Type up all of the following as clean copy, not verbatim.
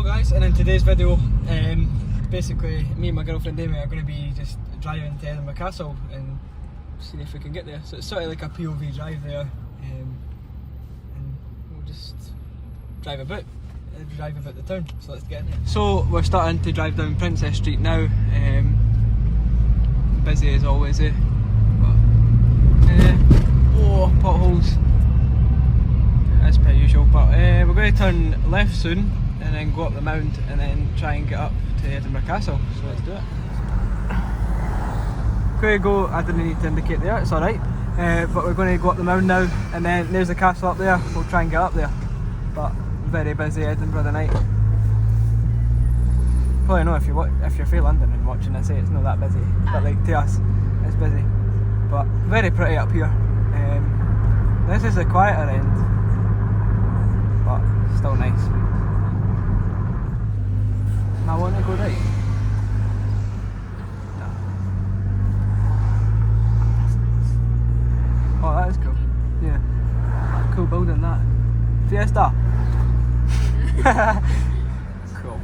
guys, and in today's video, basically me and my girlfriend Amy are going to be just driving to Edinburgh Castle and see if we can get there. So it's sort of like a POV drive there, and we'll just drive about the town. So let's get in there. So we're starting to drive down Princess Street now. Busy as always, eh? But, oh, potholes as per usual. But we're going to turn left soon and then go up the mound and then try and get up to Edinburgh Castle. So let's do it. Going to go, I didn't need to indicate there, it's alright. But we're going to go up the mound now and then there's the castle up there. We'll try and get up there. But very busy Edinburgh tonight. Probably know if you're from London and watching this, it's not that busy. But like to us, it's busy. But very pretty up here. This is the quieter end, but still nice. I want to go right. No. Oh, that is cool. Yeah. Cool building that. Fiesta. Cool.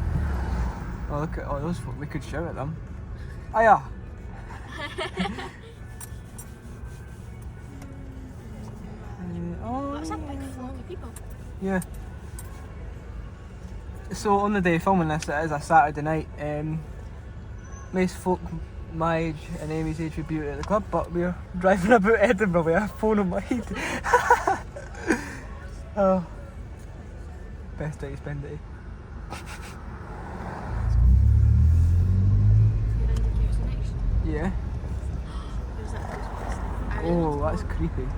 Oh, look at all those folk. We could shout at them. Hiya! That's a big flock of people. Yeah. So on the day filming this, it is a Saturday night. Most folk my age and Amy's age would be out at the club, but we're driving about Edinburgh with a phone on my head. Oh, best day to spend it. Yeah. Oh, that's creepy.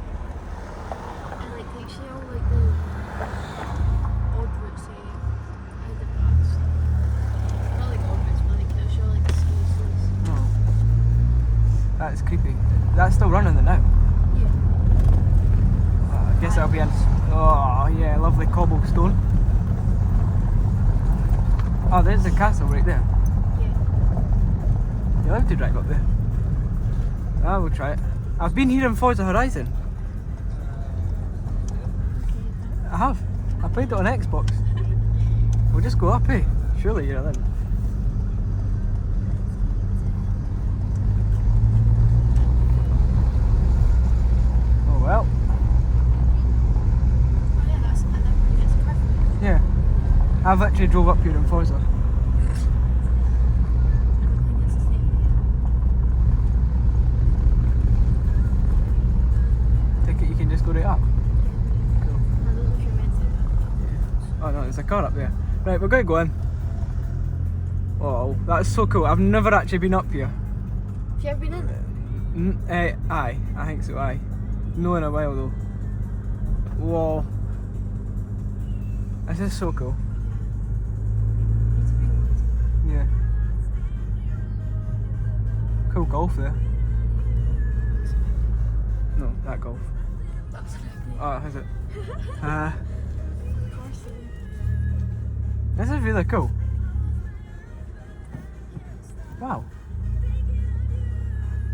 I like see all like the old routes say Edinburgh stuff. Not like old routes, but like they'll show like the schools. Oh. That's creepy. That's still running now. Yeah. I guess I'll be in. Oh yeah, lovely cobblestone. Oh, there's the castle right there. Yeah. You're allowed to drive up there. I will try it. I've been here in Forza Horizon. I have. I played it on Xbox. We'll just go up, eh? Surely you're in. Oh well. Oh yeah, that's perfect. Yeah. I've actually drove up here in Forza. You can just go right up. Cool. I don't know if you're meant to. Oh no, there's a car up there. Right, we're going to go in. Oh, that's so cool. I've never actually been up here. Have you ever been in? Aye, I think so, aye. No in a while though. Whoa. This is so cool. Yeah. Cool golf there. No, that golf. Oh, is it? This is really cool. Wow.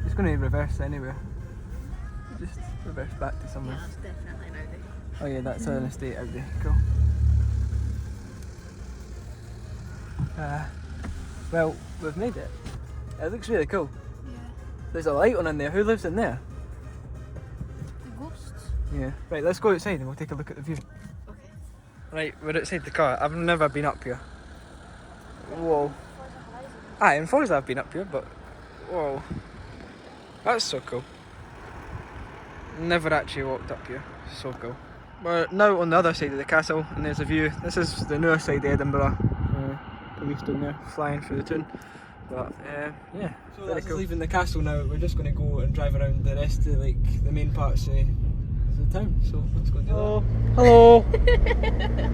It's going to reverse anywhere. Just reverse back to somewhere. Yeah, that's definitely an Audi. Oh yeah, that's an estate out there. Cool. Well, we've made it. It looks really cool. Yeah. There's a light on in there. Who lives in there? The ghosts. Yeah. Right, let's go outside and we'll take a look at the view. Okay. Right, we're outside the car. I've never been up here. Whoa. Aye, in Forza I've been up here, but whoa. That's so cool. Never actually walked up here. So cool. We're now on the other side of the castle and there's a view. This is the newer side of Edinburgh. Police down there flying through the town. But yeah, so that's cool. Leaving the castle now. We're just going to go and drive around the rest of the main parts of the town. So let's go do that. Hello.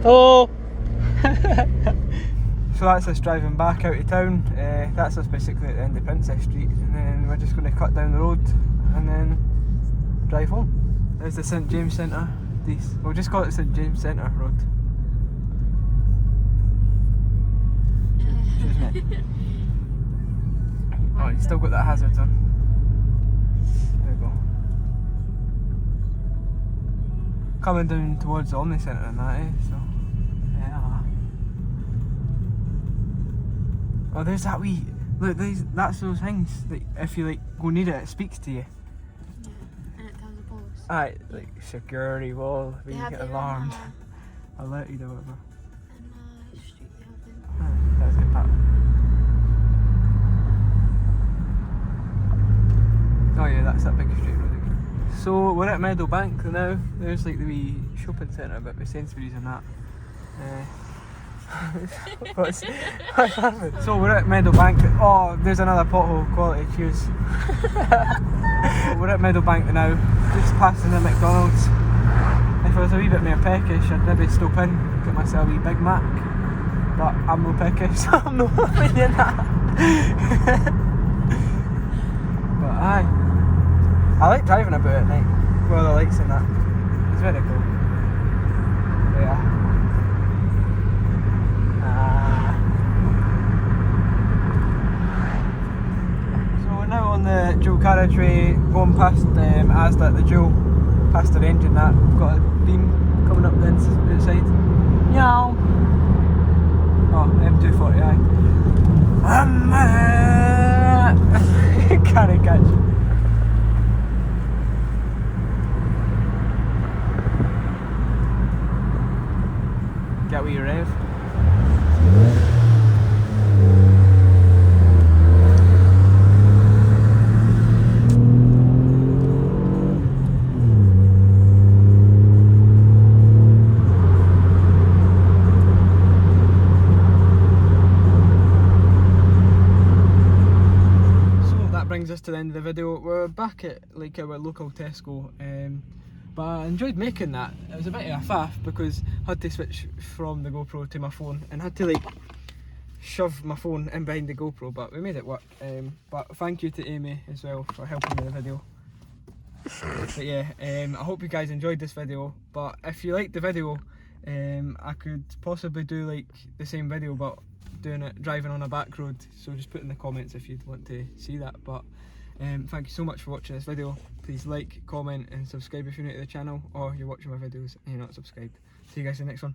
Hello. So that's us driving back out of town. That's us basically at the end of Princess Street, and then we're just going to cut down the road and then drive home. There's the St James Centre. We'll just call it St James Centre Road. Isn't it? Oh, you still got that hazards on. There we go. Coming down towards the Omni Centre and that, eh? So, yeah. Oh, there's that wee. Look, that's those things that if you like go near it, it speaks to you. Yeah, and it tells the police. Aye, like security wall, They we have get their alarmed. Alerted or whatever. in the street they have them. Aye, that's good part. Oh yeah, that's that big straight road again. So we're at Meadowbank now. There's like the wee shopping centre bit with Sainsbury's and that. What's happened? So we're at Meadowbank. Oh, there's another pothole. Quality, cheers. We're at Meadowbank now, just passing the McDonald's. If I was a wee bit more peckish, I'd maybe stop in, get myself a wee Big Mac. But I'm no peckish, so I'm not really in that. But aye. I like driving about at night, with all the lights and that. It's very cool. But yeah. So we're now on the dual carriageway, going past Asda at the dual, past the range and that. We've got a beam coming up the outside. Meow. Oh, M240, aye. Can't catch it. Get where you rev. So that brings us to the end of the video. We're back at like our local Tesco. But I enjoyed making that. It was a bit of a faff because I had to switch from the GoPro to my phone and had to like shove my phone in behind the GoPro, but we made it work. But thank you to Amy as well for helping with the video. But yeah, I hope you guys enjoyed this video, but if you liked the video, I could possibly do like the same video but doing it driving on a back road, so just put in the comments if you'd want to see that. But thank you so much for watching this video. Please like, comment and subscribe if you're new to the channel, or you're watching my videos and you're not subscribed. See you guys in the next one.